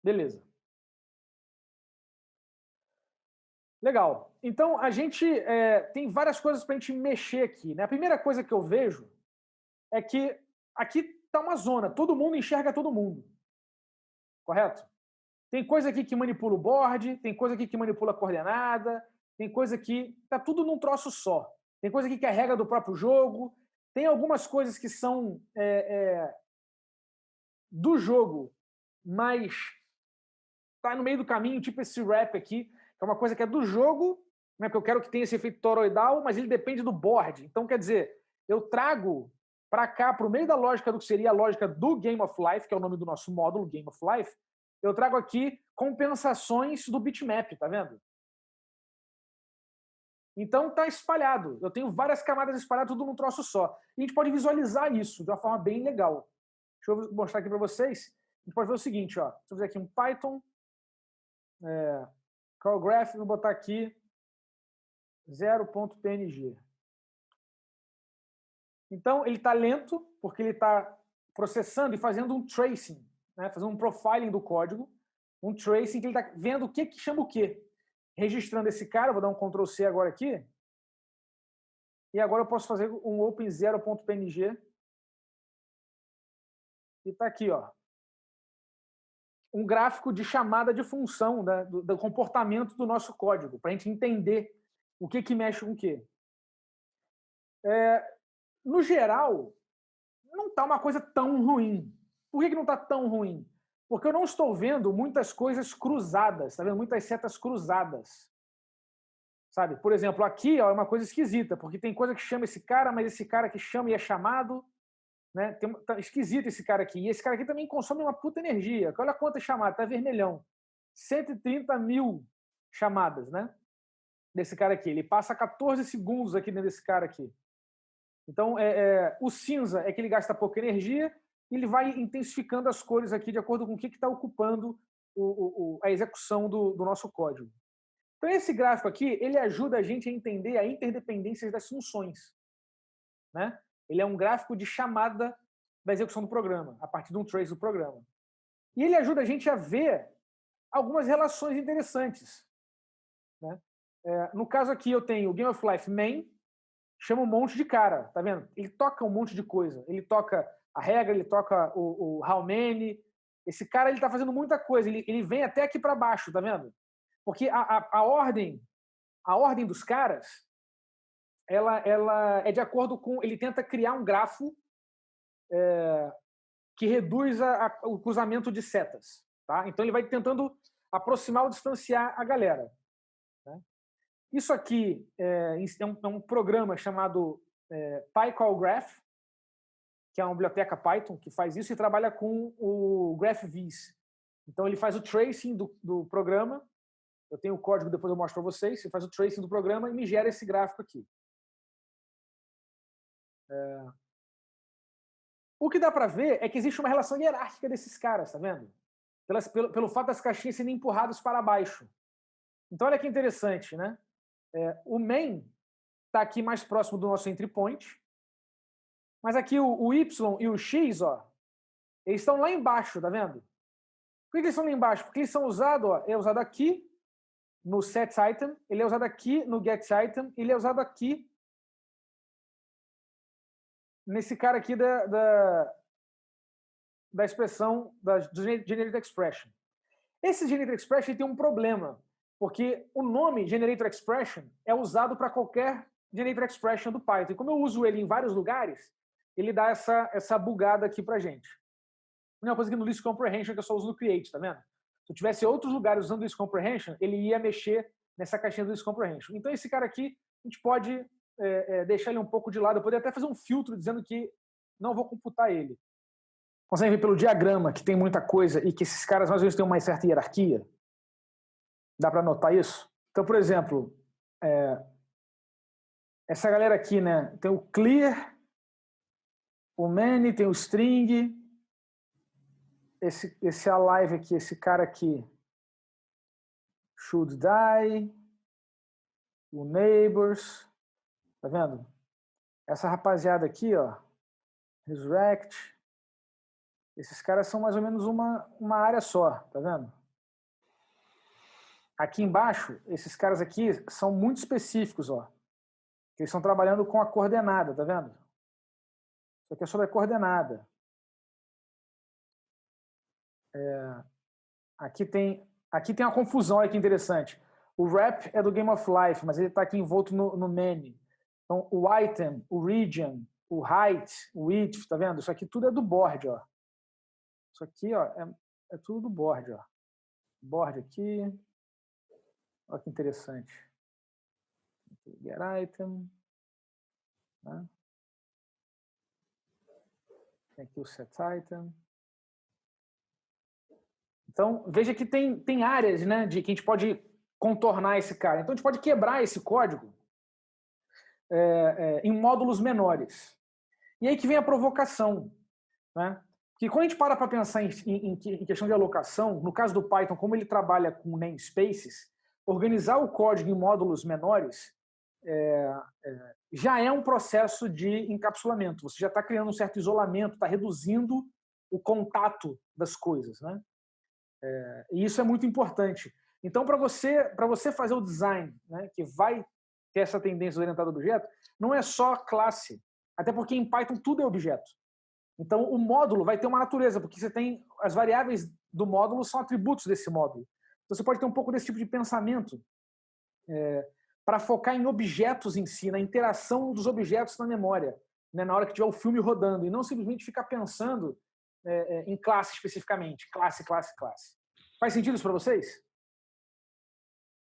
Beleza. Legal. Então, a gente tem várias coisas para a gente mexer aqui, né? A primeira coisa que eu vejo é que aqui está uma zona, todo mundo enxerga todo mundo, correto? Tem coisa aqui que manipula o board, tem coisa aqui que manipula a coordenada, tem coisa que está tudo num troço só. Tem coisa aqui que é regra do próprio jogo, tem algumas coisas que são do jogo, mas tá no meio do caminho, tipo esse wrap aqui, que é uma coisa que é do jogo, né, porque eu quero que tenha esse efeito toroidal, mas ele depende do board. Então, quer dizer, eu trago para cá, para o meio da lógica do que seria a lógica do Game of Life, que é o nome do nosso módulo, Game of Life, eu trago aqui compensações do bitmap, tá vendo? Então tá espalhado. Eu tenho várias camadas espalhadas, tudo num troço só. E a gente pode visualizar isso de uma forma bem legal. Deixa eu mostrar aqui para vocês. A gente pode ver o seguinte, ó. Deixa eu fazer aqui um Python, call graph, vou botar aqui 0.png. Então ele está lento, porque ele está processando e fazendo um tracing, né? Fazendo um profiling do código, um tracing que ele está vendo o que chama o quê. Registrando esse cara, vou dar um Ctrl C agora aqui, e agora eu posso fazer um open 0.png, e está aqui, ó, um gráfico de chamada de função, né, do comportamento do nosso código, para a gente entender o que mexe com o quê. No geral, não está uma coisa tão ruim. Por que não está tão ruim? Porque eu não estou vendo muitas coisas cruzadas, está vendo? Muitas setas cruzadas. Sabe? Por exemplo, aqui ó, é uma coisa esquisita, porque tem coisa que chama esse cara, mas esse cara que chama e é chamado, né? Tá esquisito esse cara aqui. E esse cara aqui também consome uma puta energia. Olha quantas chamadas, tá vermelhão. 130 mil chamadas, né? Desse cara aqui. Ele passa 14 segundos aqui dentro desse cara aqui. Então, o cinza é que ele gasta pouca energia e ele vai intensificando as cores aqui de acordo com o que está ocupando a execução do nosso código. Então, esse gráfico aqui, ele ajuda a gente a entender a interdependência das funções. Né? Ele é um gráfico de chamada da execução do programa, a partir de um trace do programa. E ele ajuda a gente a ver algumas relações interessantes. Né? No caso aqui, eu tenho o Game of Life main, chama um monte de cara, tá vendo? Ele toca um monte de coisa. Ele toca a regra, ele toca o how many. Esse cara, ele tá fazendo muita coisa. Ele vem até aqui para baixo, tá vendo? Porque a ordem dos caras, ela é de acordo com... Ele tenta criar um grafo que reduz o cruzamento de setas. Tá? Então, ele vai tentando aproximar ou distanciar a galera. Né? Isso aqui é um programa chamado PyCallGraph, que é uma biblioteca Python que faz isso e trabalha com o GraphViz. Então, ele faz o tracing do programa. Eu tenho o código, depois eu mostro para vocês. Ele faz o tracing do programa e me gera esse gráfico aqui. O que dá para ver é que existe uma relação hierárquica desses caras, tá vendo? Pelo fato das caixinhas serem empurradas para baixo. Então, olha que interessante, né? O main está aqui mais próximo do nosso entry point, mas aqui o Y e o X, ó, eles estão lá embaixo, tá vendo? Por que eles estão lá embaixo? Porque eles são usados, ó, é usado aqui no set item, ele é usado aqui no get item, ele é usado aqui nesse cara aqui da expressão do generator expression. Esse generator expression tem um problema, porque o nome generator expression é usado para qualquer generator expression do Python. E como eu uso ele em vários lugares, ele dá essa bugada aqui para gente. Não é uma coisa que no list comprehension que eu só uso no create, tá vendo? Se eu tivesse outros lugares usando list comprehension, ele ia mexer nessa caixinha do list comprehension. Então esse cara aqui, a gente pode deixar ele um pouco de lado. Eu poderia até fazer um filtro dizendo que não vou computar ele. Consegue ver pelo diagrama que tem muita coisa e que esses caras mais ou menos têm uma certa hierarquia? Dá para notar isso? Então, por exemplo, essa galera aqui, né? Tem o clear, o many, tem o string, esse alive aqui, esse cara aqui, should die, o neighbors, tá vendo? Essa rapaziada aqui, ó, resurrect, Esses caras são mais ou menos uma área só, tá vendo? Aqui embaixo, esses caras aqui são muito específicos, ó. Eles estão trabalhando com a coordenada, tá vendo? Isso aqui é sobre a coordenada. Aqui tem uma confusão, olha que interessante. O wrap é do Game of Life, mas ele está aqui envolto no many. Então, o item, o region, o height, o width, tá vendo? Isso aqui tudo é do board, ó. Isso aqui, ó, é tudo do board, ó. Board aqui. Olha que interessante. Get item. Né? Tem aqui o set item. Então, veja que tem áreas, né, de que a gente pode contornar esse cara. Então, a gente pode quebrar esse código em módulos menores. E aí que vem a provocação. Né? Porque quando a gente para pensar em questão de alocação, no caso do Python, como ele trabalha com namespaces, organizar o código em módulos menores já é um processo de encapsulamento. Você já está criando um certo isolamento, está reduzindo o contato das coisas. Né? E isso é muito importante. Então, para você fazer o design, né, que vai ter essa tendência orientada a objeto, não é só classe. Até porque em Python tudo é objeto. Então, o módulo vai ter uma natureza, porque você tem as variáveis do módulo são atributos desse módulo. Então, você pode ter um pouco desse tipo de pensamento para focar em objetos em si, na interação dos objetos na memória, né, na hora que tiver o filme rodando, e não simplesmente ficar pensando em classe especificamente. Classe, classe, classe. Faz sentido isso para vocês?